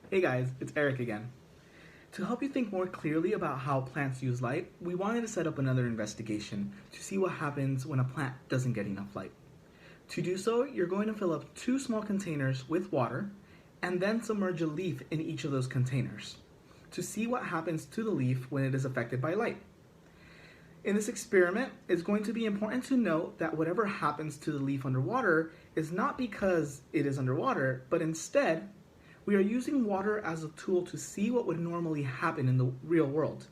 Hey guys, it's Eric again. To help you think more clearly about how plants use light, we wanted to set up another investigation to see what happens when a plant doesn't get enough light. To do so, you're going to fill up two small containers with water and then submerge a leaf in each of those containers to see what happens to the leaf when it is affected by light. In this experiment, it's going to be important to note that whatever happens to the leaf underwater is not because it is underwater, but instead, we are using water as a tool to see what would normally happen in the real world,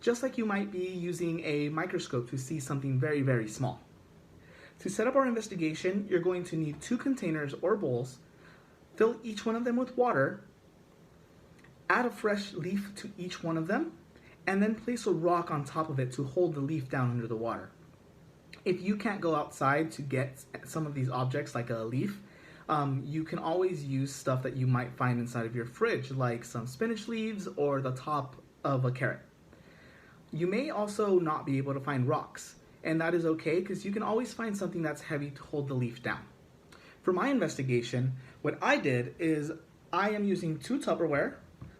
just like you might be using a microscope to see something very, very small. To set up our investigation, you're going to need two containers or bowls, fill each one of them with water, add a fresh leaf to each one of them, and then place a rock on top of it to hold the leaf down under the water. If you can't go outside to get some of these objects like a leaf, you can always use stuff that you might find inside of your fridge, like some spinach leaves or the top of a carrot. You may also not be able to find rocks, and that is okay because you can always find something that's heavy to hold the leaf down. For my investigation, what I did is I am using two Tupperware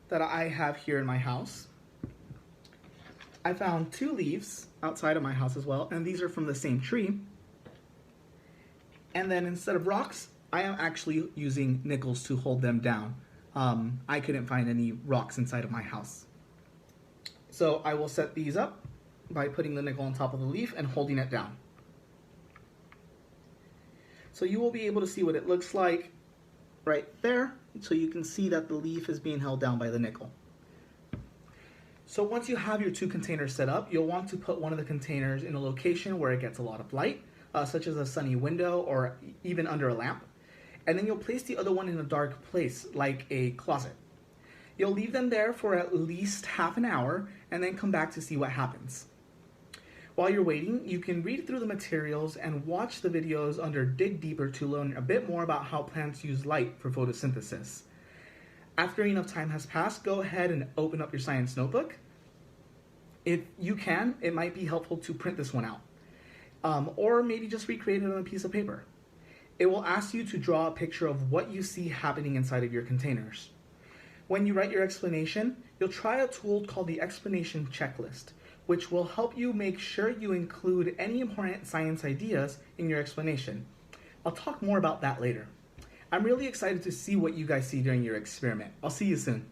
that I have here in my house. I found two leaves outside of my house as well, and these are from the same tree. And then instead of rocks, I am actually using nickels to hold them down. I couldn't find any rocks inside of my house. So I will set these up by putting the nickel on top of the leaf and holding it down. So you will be able to see what it looks like right there, so you can see that the leaf is being held down by the nickel. So once you have your two containers set up, you'll want to put one of the containers in a location where it gets a lot of light, such as a sunny window or even under a lamp. And then you'll place the other one in a dark place, like a closet. You'll leave them there for at least half an hour and then come back to see what happens. While you're waiting, you can read through the materials and watch the videos under Dig Deeper to learn a bit more about how plants use light for photosynthesis. After enough time has passed, go ahead and open up your science notebook. If you can, it might be helpful to print this one out. Or maybe just recreate it on a piece of paper. It will ask you to draw a picture of what you see happening inside of your containers. When you write your explanation, you'll try a tool called the explanation checklist, which will help you make sure you include any important science ideas in your explanation. I'll talk more about that later. I'm really excited to see what you guys see during your experiment. I'll see you soon.